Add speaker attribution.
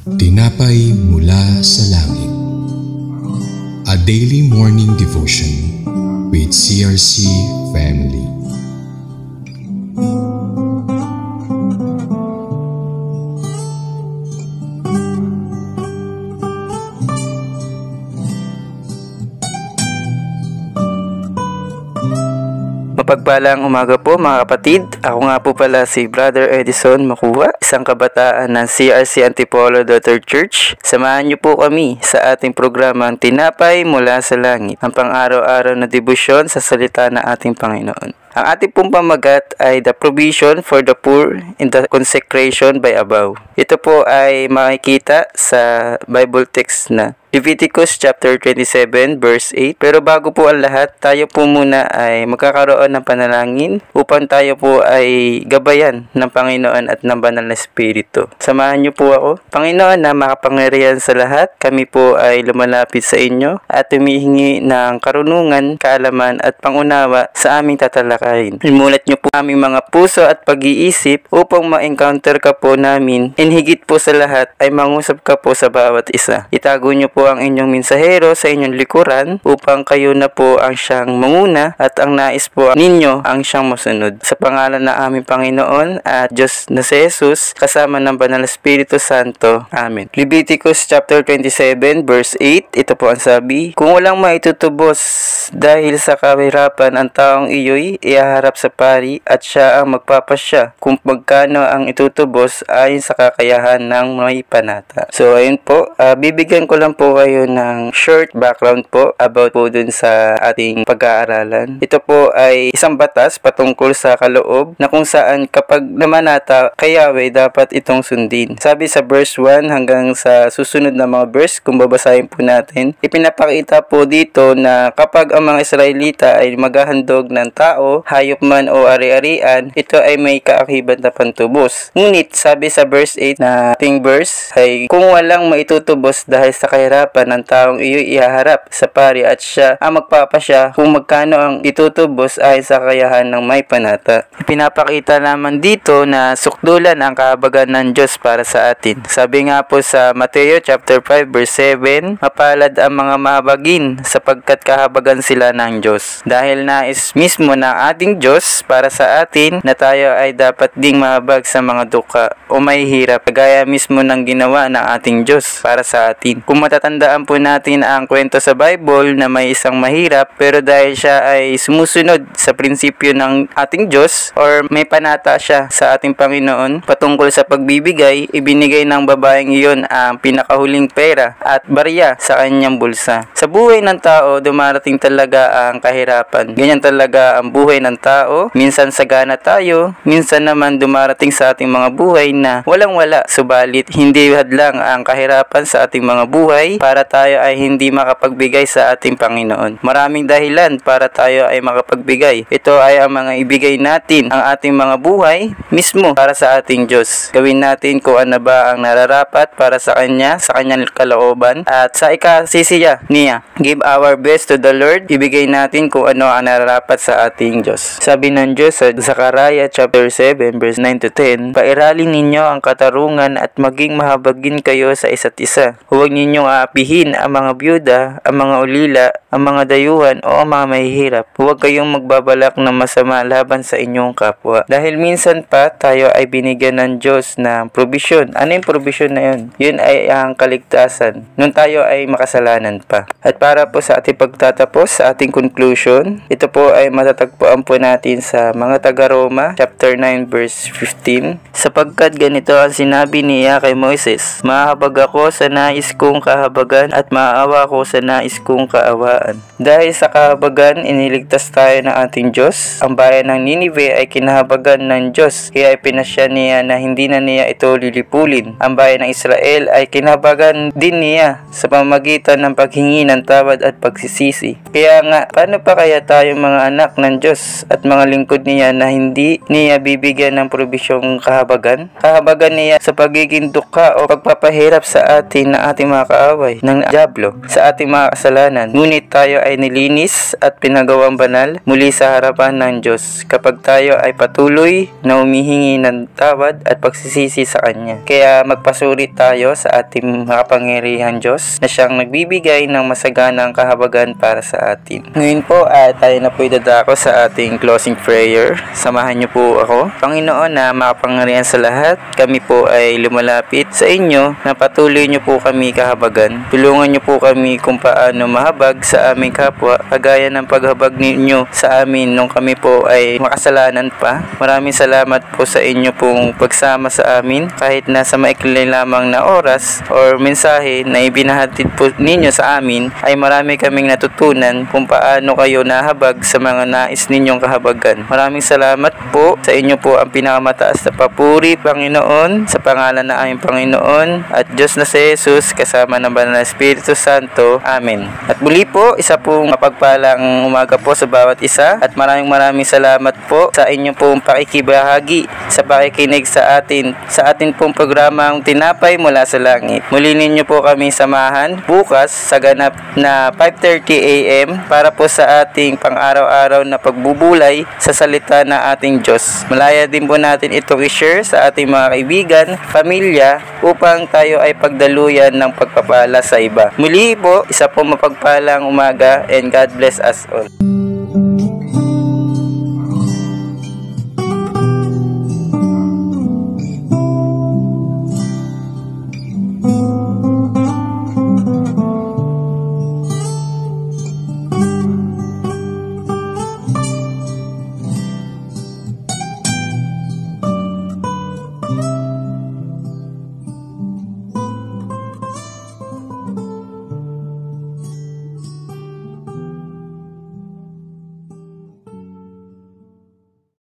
Speaker 1: Tinapay mula sa langit. A daily morning devotion with CRC family.
Speaker 2: Mapagpalang umaga po mga kapatid. Ako nga po pala si Brother Edison Makuha, isang kabataan ng CRC Antipolo Daughter Church. Samahan niyo po kami sa ating programang Tinapay mula sa Langit, ang pang-araw-araw na debosyon sa salita ng ating Panginoon. Ang ating pong pamagat ay the provision for the poor in the consecration by above. Ito po ay makikita sa Bible text na Leviticus chapter 27 verse 8. Pero bago po ang lahat, tayo po muna ay magkakaroon ng panalangin upang tayo po ay gabayan ng Panginoon at ng Banal na Espiritu. Samahan niyo po ako. Panginoon na makapangyarihan sa lahat, kami po ay lumalapit sa inyo at humihingi ng karunungan, kaalaman at pangunawa sa aming tatalakayin. Imulat niyo po aming mga puso at pag-iisip upang ma-encounter ka po namin, and higit po sa lahat ay mangusap ka po sa bawat isa. Itago niyo po ang inyong mensahero sa inyong likuran upang kayo na po ang siyang manguna at ang nais po ninyo ang siyang masunod. Sa pangalan ng aming Panginoon at Diyos na si Jesus, kasama ng Banal na Espiritu Santo. Amen. Leviticus chapter 27 verse 8, ito po ang sabi: Kung walang maitutubos dahil sa kahirapan ang taong iyo'y ihaharap sa pari at siya ang magpapasya kung magkano ang itutubos ayon sa kakayahan ng may panata. So ayun po, bibigyan ko lang po kayo ng short background po about po dun sa ating pag-aaralan. Ito po ay isang batas patungkol sa kaloob na kung saan kapag namanata kay Yahweh dapat itong sundin. Sabi sa verse 1 hanggang sa susunod na mga verse, kung babasahin po natin, ipinapakita po dito na kapag ang mga Israelita ay maghahandog ng tao, hayop man o ari-arian, ito ay may kaakibat na pantubos. Ngunit sabi sa verse 8 na ating verse ay kung walang maitutubos dahil sa kahirapan ng taong iyo'y ihaharap sa pari at siya ang magpapasya kung magkano ang itutubos ayon sa kakayahan ng may panata. Pinapakita naman dito na sukdulan ang kahabagan ng Diyos para sa atin. Sabi nga po sa Mateo chapter 5 verse 7, mapalad ang mga mahabagin sapagkat kahabagan sila ng Diyos. Dahil nais mismo ng ating Diyos para sa atin na tayo ay dapat ding mahabag sa mga duka o may hirap, kagaya mismo ng ginawa ng ating Diyos para sa atin. Kung matatandaan po natin ang kwento sa Bible na may isang mahirap, pero dahil siya ay sumusunod sa prinsipyo ng ating Diyos or may panata siya sa ating Panginoon patungkol sa pagbibigay, ibinigay ng babaeng iyon ang pinakahuling pera at barya sa kanyang bulsa. Sa buhay ng tao, dumarating talaga ang kahirapan. Ganyan talaga ang buhay ng tao. Minsan sagana tayo, minsan naman dumarating sa ating mga buhay na walang-wala. Subalit, hindi hadlang ang kahirapan sa ating mga buhay para tayo ay hindi makapagbigay sa ating Panginoon. Maraming dahilan para tayo ay makapagbigay. Ito ay ang mga ibigay natin ang ating mga buhay mismo para sa ating Diyos. Gawin natin kung ano ba ang nararapat para sa Kanya, sa Kanyang kalooban at sa ikasisiya niya. Give our best to the Lord. Ibigay natin kung ano ang nararapat sa ating Diyos. Sabi ng Diyos sa Zechariah chapter 7 verse 9 to 10, pairalin ninyo ang katarungan at maging mahabagin kayo sa isa't isa. Huwag ninyong aapihin ang mga byuda, ang mga ulila, ang mga dayuhan o ang mga mahihirap. Huwag kayong magbabalak ng masama laban sa inyong kapwa. Dahil minsan pa tayo ay binigyan ng Diyos ng provision. Ano yung provision na yun? Yun ay ang kaligtasan nung tayo ay makasalanan pa. At para po sa ating pagtatapos, sa ating conclusion, ito po ay matatagpuan po natin sa mga taga-Roma chapter 9 verse 15. Sapagkat ganito ang sinabi niya kay Moises, mahabag ako sa nais kong kahabagan at maawa ko sa nais kong kaawaan. Dahil sa kahabagan, iniligtas tayo ng ating Diyos. Ang bayan ng Ninive ay kinahabagan ng Diyos, kaya pinasya niya na hindi na niya ito lilipulin. Ang bayan ng Israel ay kinahabagan din niya sa pamamagitan ng paghingi ng tawad at pagsisisi. Kaya nga, paano pa kaya tayo mga anak ng Diyos at mga lingkod niya na hindi niya bibigyan ng probisyong kahabagan? Kahabagan niya sa pagiging dukha o pagpapahirap sa atin na ating mga kaaway ng diablo sa ating mga kasalanan. Ngunit tayo ay nilinis at pinagawang banal muli sa harapan ng Diyos kapag tayo ay patuloy na humihingi ng tawad at pagsisisi sa Kanya. Kaya magpasuri tayo sa ating makapangyarihan Diyos na siyang nagbibigay ng masaganang kahabagan para sa atin. Ngayon po tayo na po idadako sa ating closing prayer. Samahan niyo po ako. Panginoon na makapangyarihan sa lahat, kami po ay lumalapit sa inyo na patuloy niyo po kami kahabagan. Tulungan niyo po kami kung paano mahabag sa aming kapwa kagaya ng paghabag ninyo sa amin nung kami po ay makasalanan pa. Maraming salamat po sa inyo pong pagsama sa amin kahit nasa maikli lamang na oras or mensahe na ibinahatid po ninyo sa amin ay marami kaming natutunan kung paano kayo nahabag sa mga nais ninyong kahabagan. Maraming salamat po sa inyo po ang pinakamataas na papuri, Panginoon, sa pangalan ng aming Panginoon at Diyos na si Jesus kasama ng Banal na Espiritu Santo. Amen. At muli po, isa pong mapagpalang umaga po sa bawat isa at maraming salamat po sa inyo pong pakikibahagi sa pakikinig sa atin pong programang Tinapay Mula sa Langit. Muli ninyo po kami samahan bukas sa ganap na 5:30 AM para po sa ating pang-araw-araw na pagbubulay sa salita ng ating Diyos. Malaya din po natin itong i-share sa ating mga kaibigan, pamilya, upang tayo ay pagdaluyan ng pagpapala sa iba. Muli po, isa po mapagpalang umaga and God bless us all.